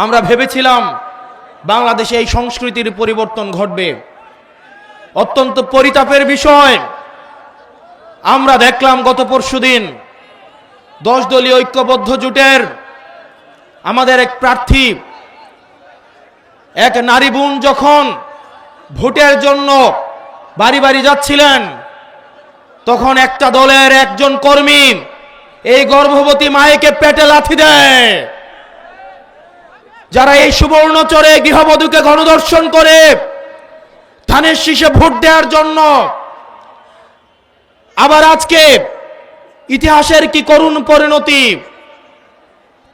আমরা ভেবেছিলাম বাংলাদেশে এই সংস্কৃতির পরিবর্তন ঘটবে। অত্যন্ত পরিতাপের বিষয়, আমরা দেখলাম গত পরশুদিন 10 দলীয় ঐক্যবদ্ধ জোটের আমাদের এক প্রার্থী, এক নারী বোন যখন ভোটের জন্য বাড়ি বাড়ি যাচ্ছিলেন, তখন একটা দলের একজন কর্মী এই গর্ভবতী মায়েকে পেটে লাথি দেয়। যারা এই সুবর্ণচরে গৃহবধূকে গণধর্ষণ করে ধানের শীষে ভোট দেওয়ার জন্য, আবার আজকে ইতিহাসের কি করুণ পরিণতি,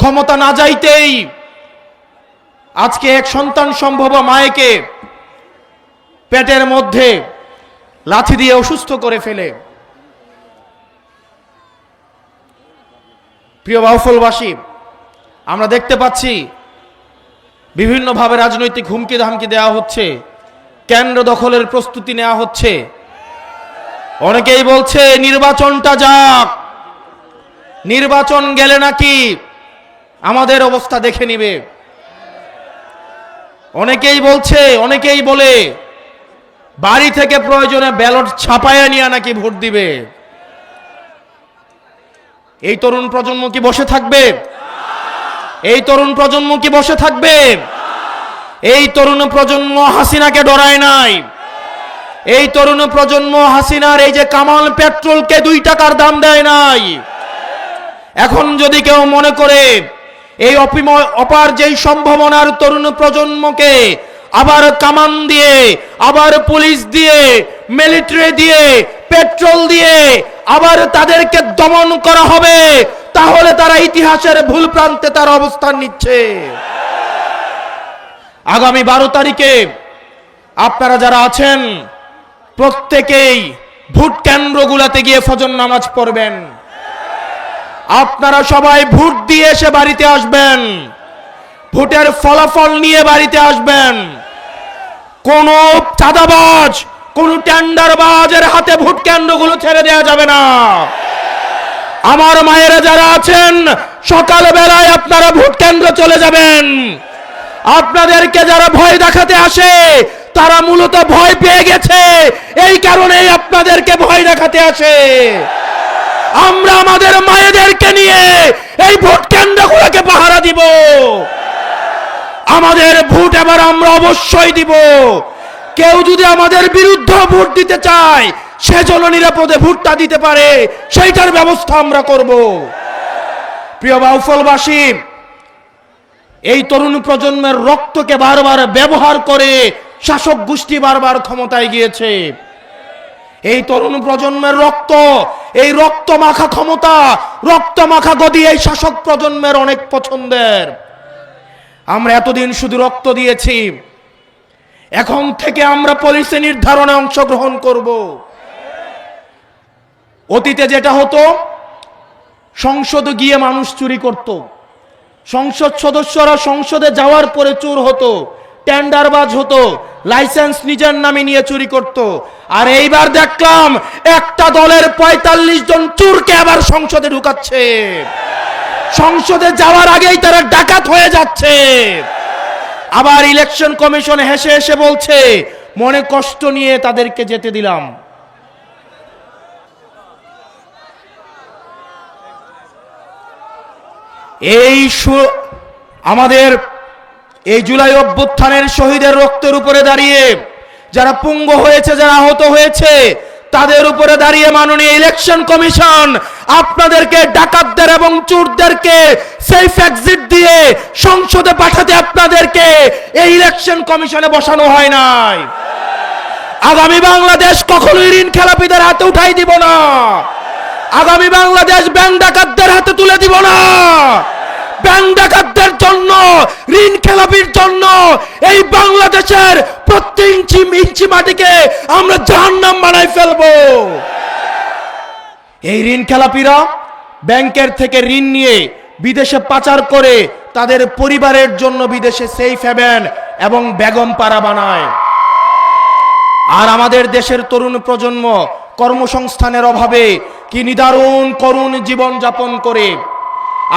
ক্ষমতা না যাইতেই আজকে এক সন্তান সম্ভব মায়েকে পেটের মধ্যে লাথি দিয়ে অসুস্থ করে ফেলে। প্রিয় বাউফলবাসী, আমরা দেখতে পাচ্ছি বিভিন্নভাবে রাজনৈতিক হুমকি ধামকি দেওয়া হচ্ছে, কেন্দ্র দখলের প্রস্তুতি নেওয়া হচ্ছে। অনেকেই বলছে নির্বাচনটা যাক, নির্বাচন গেলে নাকি আমাদের অবস্থা দেখে নিবে। অনেকেই বলে বাড়ি থেকে প্রয়োজনে ব্যালট ছাপাইয়া নিয়ে নাকি ভোট দিবে। এই তরুণ প্রজন্ম কি বসে থাকবে? এই তরুণ প্রজন্ম কি বসে থাকবে? এই তরুণ প্রজন্ম হাসিনাকে ডরায় নাই। এই তরুণ প্রজন্ম হাসিনার এই যে কামাল পেট্রোলকে 2 টাকার দাম দেয় নাই। এখন যদি কেউ মনে করে এই অপার যেই সম্ভাবনার তরুণ প্রজন্মকে আবার কামান দিয়ে, আবার পুলিশ দিয়ে, মিলিটারি দিয়ে, পেট্রোল দিয়ে আবার তাদেরকে দমন করা হবে, তাহলে তারা ইতিহাসের ভুল প্রান্তে তার অবস্থান নিচ্ছে। আগামী 12 তারিখে আপনারা যারা আছেন প্রত্যেকেই ভোট কেন্দ্রগুলোতে গিয়ে ফজর নামাজ পড়বেন। আপনারা সবাই ভোট দিয়ে এসে বাড়িতে আসবেন, ভোটের ফলাফল নিয়ে বাড়িতে আসবেন। কোন চাঁদাবাজ, কোন টেন্ডারবাজের হাতে ভোট কেন্দ্রগুলো ছেড়ে দেওয়া যাবে না। আমার মায়েরা যারা আছেন সকালবেলায় আপনারা ভোট কেন্দ্র চলে যাবেন। আপনাদেরকে যারা ভয় দেখাতে আসে তারা মূলত ভয় পেয়ে গেছে, এই কারণেই আপনাদেরকে ভয় দেখাতে আসে। আমরা আমাদের মায়েদেরকে নিয়ে এই ভোট কেন্দ্রগুলোকে পাহারা দিব। আমাদের ভোট এবার আমরা অবশ্যই দিব। কেউ যদি আমাদের বিরুদ্ধে ভোট দিতে চায়, সে যেন নিরাপদে ভোটটা দিতে পারে, সেইটার ব্যবস্থা আমরা করব। প্রিয় বাউফলবাসী, এই তরুণ প্রজন্মের রক্তকে বারবার ব্যবহার করে শাসক গোষ্ঠী বারবার ক্ষমতায় গিয়েছে। এই তরুণ প্রজন্মের রক্ত, এই রক্ত মাখা ক্ষমতা, রক্ত মাখা গদি এই শাসক প্রজন্মের অনেক পছন্দের। আমরা এতদিন শুধু রক্ত দিয়েছি, এখন থেকে আমরা পলিসি নির্ধারণে অংশগ্রহণ করব। অতীতে যেটা হতো, সংসদে গিয়ে মানুষ চুরি করত, সংসদ সদস্যরা সংসদে যাওয়ার পরে চোর হতো, টেন্ডারবাজ হতো, লাইসেন্স নিজের নামে নিয়ে চুরি করত। আর এইবার দেখলাম একটা দলের 45 জন চোরকে আবার সংসদে ঢুকাচ্ছে। সংসদে যাওয়ার আগেই তারা ডাকাত হয়ে যাচ্ছে। আবার ইলেকশন কমিশন হেসে হেসে বলছে মনে কষ্ট নিয়ে তাদেরকে যেতে দিলাম। আমাদের এই জুলাই অভ্যুত্থানের শহীদের রক্তের উপরে দাঁড়িয়ে যারা পঙ্গু হয়েছে, যারা আহত হয়েছে, তাদের উপরে দাঁড়িয়ে মাননীয় ইলেকশন কমিশন আপনাদেরকে, ডাকাতদের এবং চোরদেরকে সেফ এক্সিট দিয়ে সংসদে পাঠাতে আপনাদেরকে এই ইলেকশন কমিশনে বসানো হয় নাই। আগামী বাংলাদেশ কখনোই ঋণ খেলাপিদের হাতে উঠাই দিব না। আগামী বাংলাদেশ ব্যাংক ডাকাতদের হাতে তুলে দিব না। ব্যাংক ডাকাতদের জন্য, ঋণ খেলাপির জন্য এই বাংলাদেশের প্রত্যেক ইঞ্চি মাটিকে আমরা জাহান্নাম বানাই ফেলবো। এই ঋণ খেলাপিরা ব্যাংকের থেকে ঋণ নিয়ে বিদেশে পাচার করে তাদের পরিবারের জন্য বিদেশে সেফ হেভেন এবং বেগম পাড়া বানায়। আর আমাদের দেশের তরুণ প্রজন্ম কর্মসংস্থানের অভাবে কি নিদারুণ করুণ জীবন যাপন করে।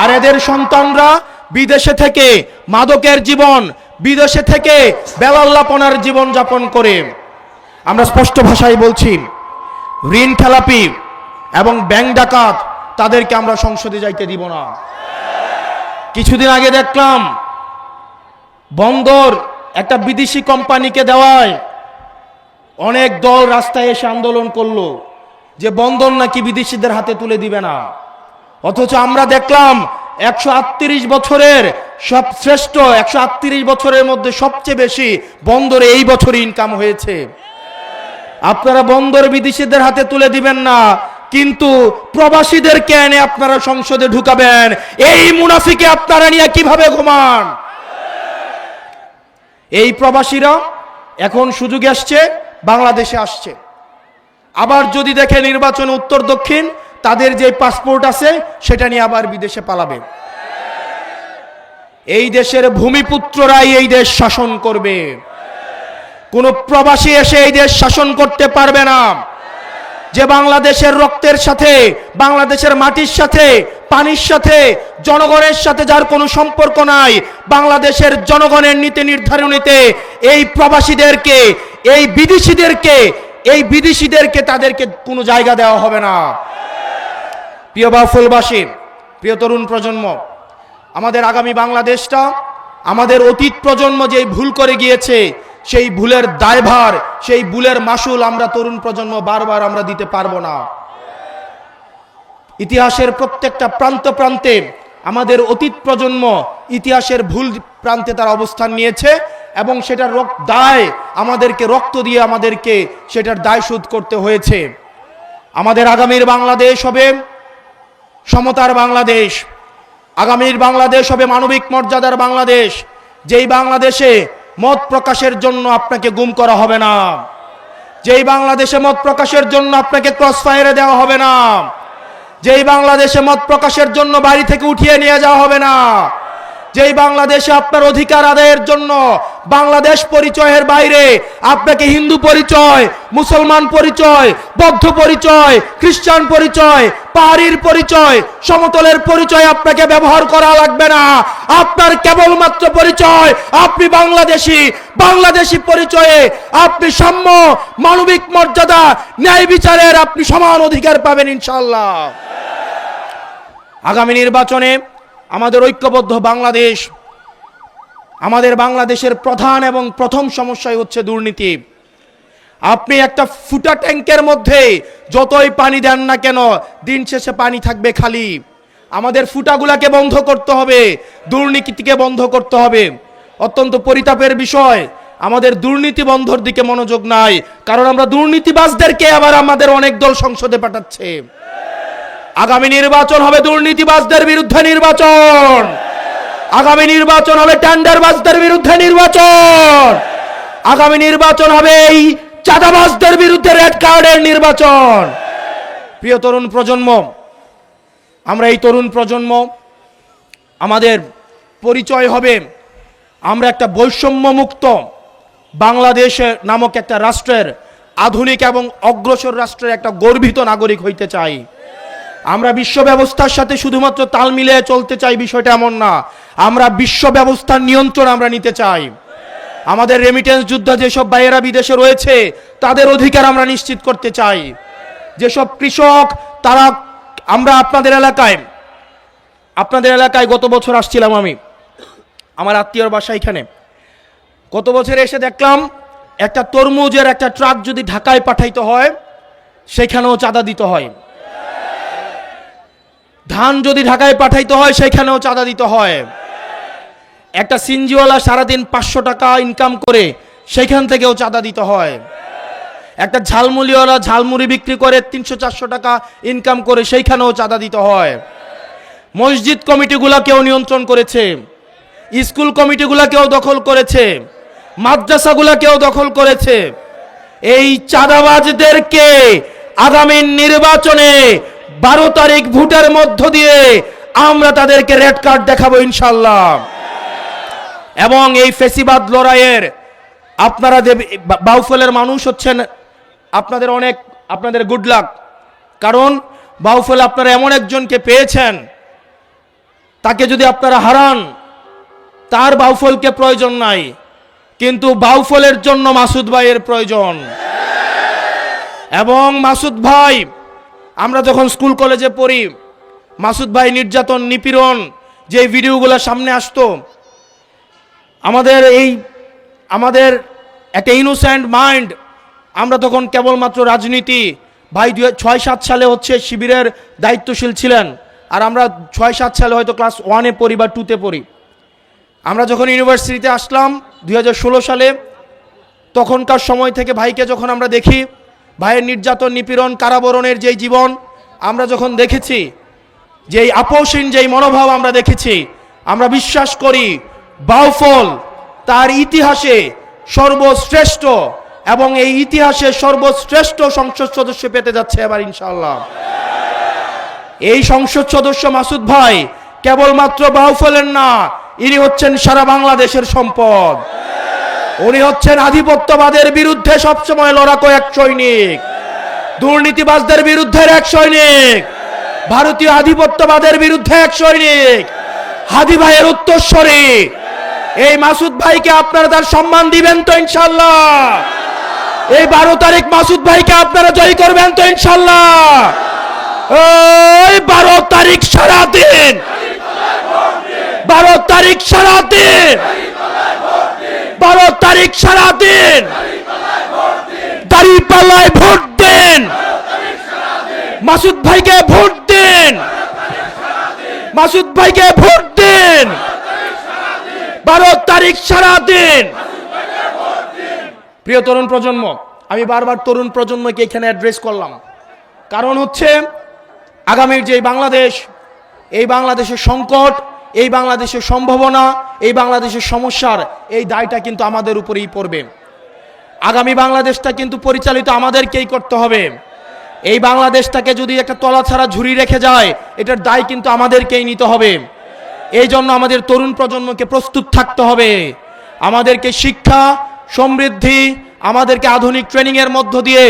আর এদের সন্তানরা বিদেশে থেকে মাদকের জীবন, বিদেশে থেকে বেলাল্লাপনার জীবন যাপন করে। আমরা স্পষ্ট ভাষায় বলছি, ঋণ খেলাপি এবং ব্যাংক ডাকাত তাদেরকে আমরা সংসদে যাইতে দিব না। কিছুদিন আগে দেখলাম বন্দর একটা বিদেশি কোম্পানিকে দেওয়ায় অনেক দল রাস্তায় এসে আন্দোলন করলো যে বন্দর নাকি বিদেশিদের হাতে তুলে দিবে না। অথচ আমরা দেখলাম 138 বছরের সব শ্রেষ্ঠ 138 বছরের মধ্যে সবচেয়ে বেশি বন্দরে এই বছরই ইনকাম হয়েছে। আপনারা বন্দর বিদেশিদের হাতে তুলে দিবেন না, কিন্তু প্রবাসীদেরকে এনে আপনারা সংসদে ঢুকাবেন। এই মুনাফিকে আপনারা নিয়ে কিভাবে ঘুমান? এই প্রবাসীরা এখন সুযোগ আসছে, বাংলাদেশে আসছে। আবার যদি দেখে নির্বাচনে উত্তর দক্ষিণ তাদের যে পাসপোর্ট আছে সেটা নিয়ে আবার বিদেশে পালাবে। এই দেশের ভূমিপুত্ররাই এই দেশ শাসন করবে, কোন প্রবাসী এসে এই দেশ শাসন করতে পারবে না। যে বাংলাদেশের রক্তের সাথে, বাংলাদেশের মাটির সাথে, পানির সাথে, জনগণের সাথে যার কোনো সম্পর্ক নাই, বাংলাদেশের জনগণের নীতি নির্ধারণীতে এই প্রবাসীদেরকে, এই বিদেশিদেরকে তাদেরকে কোনো জায়গা দেওয়া হবে না। প্রিয় বাউফলবাসী, প্রিয় তরুণ প্রজন্ম, আমাদের আগামী বাংলাদেশটা, আমাদের অতীত প্রজন্ম যেই ভুল করে গিয়েছে সেই ভুলের দায়ভার, সেই ভুলের মাসুল আমরা তরুণ প্রজন্ম বারবার আমরা দিতে পারবো না। ইতিহাসের প্রত্যেকটা প্রান্তে আমাদের অতীত প্রজন্ম ইতিহাসের ভুল প্রান্তে তার অবস্থান নিয়েছে এবং সেটার দায় আমাদেরকে রক্ত দিয়ে আমাদেরকে সেটার দায় শোধ করতে হয়েছে। আমাদের আগামীর বাংলাদেশ হবে সমতার বাংলাদেশ, আগামীর বাংলাদেশ হবে মানবিক মর্যাদার বাংলাদেশ, যেই বাংলাদেশে মত প্রকাশের জন্য আপনাকে গুম করা হবে না, যেই বাংলাদেশে মত প্রকাশের জন্য আপনাকে ক্রস ফায়ারে দেওয়া হবে না, যেই বাংলাদেশে মত প্রকাশের জন্য বাড়ি থেকে উঠিয়ে নিয়ে যাওয়া হবে না, যেই বাংলাদেশে আপনার অধিকার আদায়ের জন্য বাংলাদেশ পরিচয়ের বাইরে আপনাকে হিন্দু পরিচয়, মুসলমান পরিচয়, বৌদ্ধ পরিচয়, খ্রিস্টান পরিচয়, পাহাড়ির পরিচয়, সমতলের পরিচয় আপনাকে ব্যবহার করা লাগবে না। আপনার কেবলমাত্র পরিচয় আপনি বাংলাদেশি পরিচয়ে আপনি সাম্য, মানবিক মর্যাদা, ন্যায় বিচারের আপনি সমান অধিকার পাবেন ইনশাআল্লাহ। আগামী নির্বাচনে আমাদের ঐক্যবদ্ধ বাংলাদেশ, আমাদের বাংলাদেশের প্রধান এবং প্রথম সমস্যাই হচ্ছে দুর্নীতি। আপনি একটা ফুটা ট্যাঙ্কের মধ্যে যতই পানি দেন না কেন, দিন শেষে পানি থাকবে খালি। আমাদের ফুটাগুলাকে বন্ধ করতে হবে, দুর্নীতিকে বন্ধ করতে হবে। অত্যন্ত পরিতাপের বিষয়, আমাদের দুর্নীতি বন্ধর দিকে মনোযোগ নাই, কারণ আমরা দুর্নীতিবাজদেরকে আবার আমাদের অনেক দল সংসদে পাঠাচ্ছে। আগামী নির্বাচন হবে দুর্নীতিবাজদের বিরুদ্ধে নির্বাচন, আগামী নির্বাচন হবে টেন্ডারবাজদের বিরুদ্ধে নির্বাচন, আগামী নির্বাচন হবে এই চাঁদাবাজদের বিরুদ্ধে রেড কার্ডের নির্বাচন। প্রিয় তরুণ প্রজন্ম, আমরা এই তরুণ প্রজন্ম, আমাদের পরিচয় হবে আমরা একটা বৈষম্যমুক্ত বাংলাদেশ নামক একটা রাষ্ট্রের, আধুনিক এবং অগ্রসর রাষ্ট্রের একটা গর্বিত নাগরিক হইতে চাই। আমরা বিশ্ব ব্যবস্থার সাথে শুধুমাত্র তাল মিলিয়ে চলতে চাই, বিষয়টা এমন না। আমরা বিশ্ব ব্যবস্থার নিয়ন্ত্রণ আমরা নিতে চাই। আমাদের রেমিটেন্স যোদ্ধা যেসব ভাইয়েরা বিদেশে রয়েছে তাদের অধিকার আমরা নিশ্চিত করতে চাই। যেসব কৃষক তারা, আমরা আপনাদের এলাকায় গত বছর আসছিলাম, আমি আমার আত্মীয়র বাসা এখানে, গত বছর এসে দেখলাম একটা তরমুজের একটা ট্রাক যদি ঢাকায় পাঠাইতে হয় সেখানেও চাঁদা দিতে হয়, ধান যদি ঢাকায় পাঠাইতে হয় সেখানেও চাঁদা দিতে হয়। একটা সিনজিওয়ালা সারাদিন 500 টাকা ইনকাম করে সেখান থেকেও চাঁদা দিতে হয়। একটা ঝালমুড়িওয়ালা ঝালমুড়ি বিক্রি করে 300-400 টাকা ইনকাম করে সেইখানেও চাঁদা দিতে হয়। মসজিদ কমিটিগুলাকেও নিয়ন্ত্রণ করেছে, স্কুল কমিটিগুলাকেও দখল করেছে, মাদ্রাসাগুলাকেও দখল করেছে। এই চাঁদাবাজদেরকে আগামী নির্বাচনে 12 তারিখ ভোটের মধ্য দিয়ে আমরা তাদেরকে রেড কার্ড দেখাবো ইনশাআল্লাহ। এবং এই ফেসিবাদ লড়াইয়ের আপনারা বাউফলের মানুষ হচ্ছেন, আপনাদের গুড লাক, কারণ বাউফল আপনারা এমন একজনকে পেয়েছেন, তাকে যদি আপনারা হারান তার বাউফলকে প্রয়োজন নাই, কিন্তু বাউফলের জন্য মাসুদ ভাইয়ের প্রয়োজন। এবং মাসুদ ভাই, আমরা যখন স্কুল কলেজে পড়ি, মাসুদ ভাই নির্যাতন নিপীড়ন যে ভিডিওগুলো সামনে আসতো, আমাদের একটা ইনোসেন্ট মাইন্ড, আমরা তখন কেবলমাত্র রাজনীতি, ভাই 6-7 সালে হচ্ছে শিবিরের দায়িত্বশীল ছিলেন, আর আমরা 6-7 সালে হয়তো ক্লাস 1-এ পড়ি বা 2-তে পড়ি। আমরা যখন ইউনিভার্সিটিতে আসলাম 2016 সালে, তখনকার সময় থেকে ভাইকে যখন আমরা দেখি, ভাইয়ের নির্যাতন নিপীড়ন কারাবরণের যেই জীবন আমরা যখন দেখেছি, যেই আপোষহীন যেই মনোভাব আমরা দেখেছি, আমরা বিশ্বাস করি বাউফল তার ইতিহাসে সর্বশ্রেষ্ঠ, এবং এই ইতিহাসে সর্বশ্রেষ্ঠ সংসদ সদস্য পেতে যাচ্ছে এবার ইনশাআল্লাহ। এই সংসদ সদস্য মাসুদ ভাই কেবলমাত্র বাউফলের না, ইনি হচ্ছেন সারা বাংলাদেশের সম্পদ। উনি হচ্ছেন আধিপত্যবাদের বিরুদ্ধে সবসময় লড়াকো এক সৈনিক, দুর্নীতিবাজদের বিরুদ্ধে এক সৈনিক, ভারতীয় আধিপত্যবাদের বিরুদ্ধে এক সৈনিক, হাদি ভাইয়ের উত্তরসূরি। এই মাসুদ ভাইকে আপনারা তার সম্মান দিবেন তো ইনশাআল্লাহ? এই 12 তারিখ মাসুদ ভাইকে আপনারা জয় করবেন তো ইনশাআল্লাহ? ওই 12 তারিখ সারাদিন, 12 তারিখ সারাদিন, 12 তারিখ সারাদিন দাঁড়িপাল্লায় ভোট দেন, মাসুদ ভাইকে ভোট দেন, মাসুদ ভাইকে ভোট দেন, 12 তারিখ সারাদিন। প্রিয় তরুণ প্রজন্ম, আমি বারবার তরুণ প্রজন্মকে এখানে অ্যাড্রেস করলাম, কারণ হচ্ছে আগামীর যে বাংলাদেশ, এই বাংলাদেশের সংকট, এই বাংলাদেশের সম্ভাবনা, এই বাংলাদেশের সমস্যার এই দায়টা কিন্তু আমাদের উপরেই পড়বে। আগামী বাংলাদেশটা কিন্তু পরিচালিত আমাদেরকেই করতে হবে। এই বাংলাদেশটাকে যদি একটা তলা ছাড়া ঝুড়ি রেখে যায়, এটার দায় কিন্তু আমাদেরকেই নিতে হবে। এই জন্য আমাদের তরুণ প্রজন্মকে প্রস্তুত থাকতে হবে। আমাদেরকে শিক্ষা, সমৃদ্ধি, আমাদেরকে আধুনিক ট্রেনিংয়ের মধ্য দিয়ে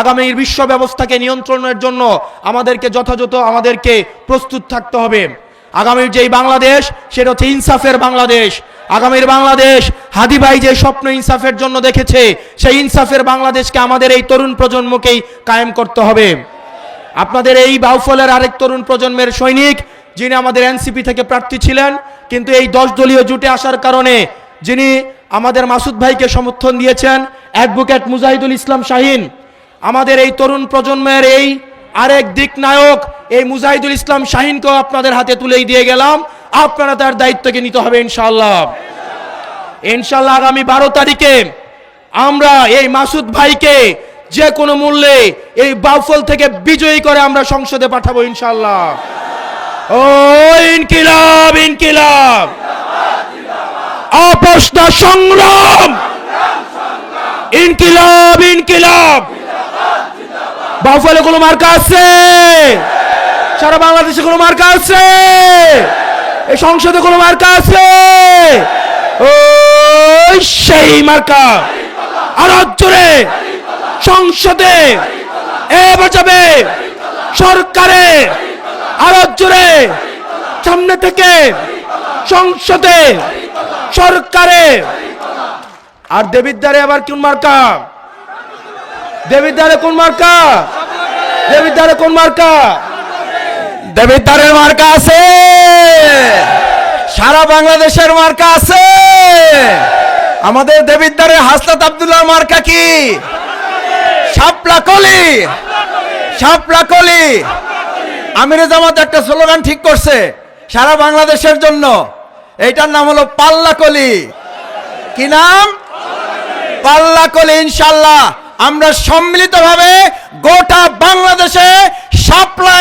আগামীর বিশ্ব ব্যবস্থাকে নিয়ন্ত্রণের জন্য আমাদেরকে প্রস্তুত থাকতে হবে। আগামীর যেই বাংলাদেশ, সেটা হচ্ছে ইনসাফের বাংলাদেশ। আগামীর বাংলাদেশ হাদি ভাই যে স্বপ্ন ইনসাফের জন্য দেখেছে, সেই ইনসাফের বাংলাদেশকে আমাদের এই তরুণ প্রজন্মকেই কায়েম করতে হবে। আপনাদের এই বাউফলের আরেক তরুণ প্রজন্মের সৈনিক, যিনি আমাদের এনসিপি থেকে প্রার্থী ছিলেন, কিন্তু এই 10 দলীয় জোটে আসার কারণে যিনি আমাদের মাসুদ ভাইকে সমর্থন দিয়েছেন, অ্যাডভোকেট মুজাহিদুল ইসলাম শাহিন, আমাদের এই তরুণ প্রজন্মের এই আরেক দিক নায়ক, এই মুজাহিদুল ইসলাম শাহিনকেও আপনাদের হাতে তুলেই দিয়ে গেলাম। আপনারা তার দায়িত্বকে নিতে হবে ইনশাআল্লাহ। ইনশাআল্লাহ আগামী 12 তারিখে আমরা এই মাসুদ ভাইকে যে কোনো মূল্যে এই বাউফল থেকে বিজয়ী করে আমরা সংসদে পাঠাবো ইনশাআল্লাহ। ও ইনকিলাব, ইনকিলাব, আপোষ না সংগ্রাম, ইনকিলাব, ইনকিলাব। বাউফলে কোনো মার্কা আছে? সারা বাংলাদেশে কোনো মার্কা আছে? এই সংসদে কোনো মার্কা আছে? ওই সেই মার্কা আরো জোরে সংসদে এ বাজাবে, সরকারে আরো জোরে সামনে থেকে সংসদে, সরকারে। আর দেবিদ্বারে আবার কোন মার্কা? দেবিদ্বারে কোন মার্কা? দেবিদ্বারে কোন মার্কা? দেবিদ্বারের মার্কা আছে, সারা বাংলাদেশের মার্কা আছে। আমাদের দেবিদ্বারের হাসনাত আব্দুল্লাহর মার্কা কি? শাপলা কলি, শাপলা কলি। আমিরে জামাত একটা স্লোগান ঠিক করছে সারা বাংলাদেশের জন্য, এইটার নাম হলো পাল্লা কলি। কি নাম? পাল্লা কলি। ইনশাআল্লাহ আমরা সম্মিলিতভাবে গোটা বাংলাদেশে শাপলা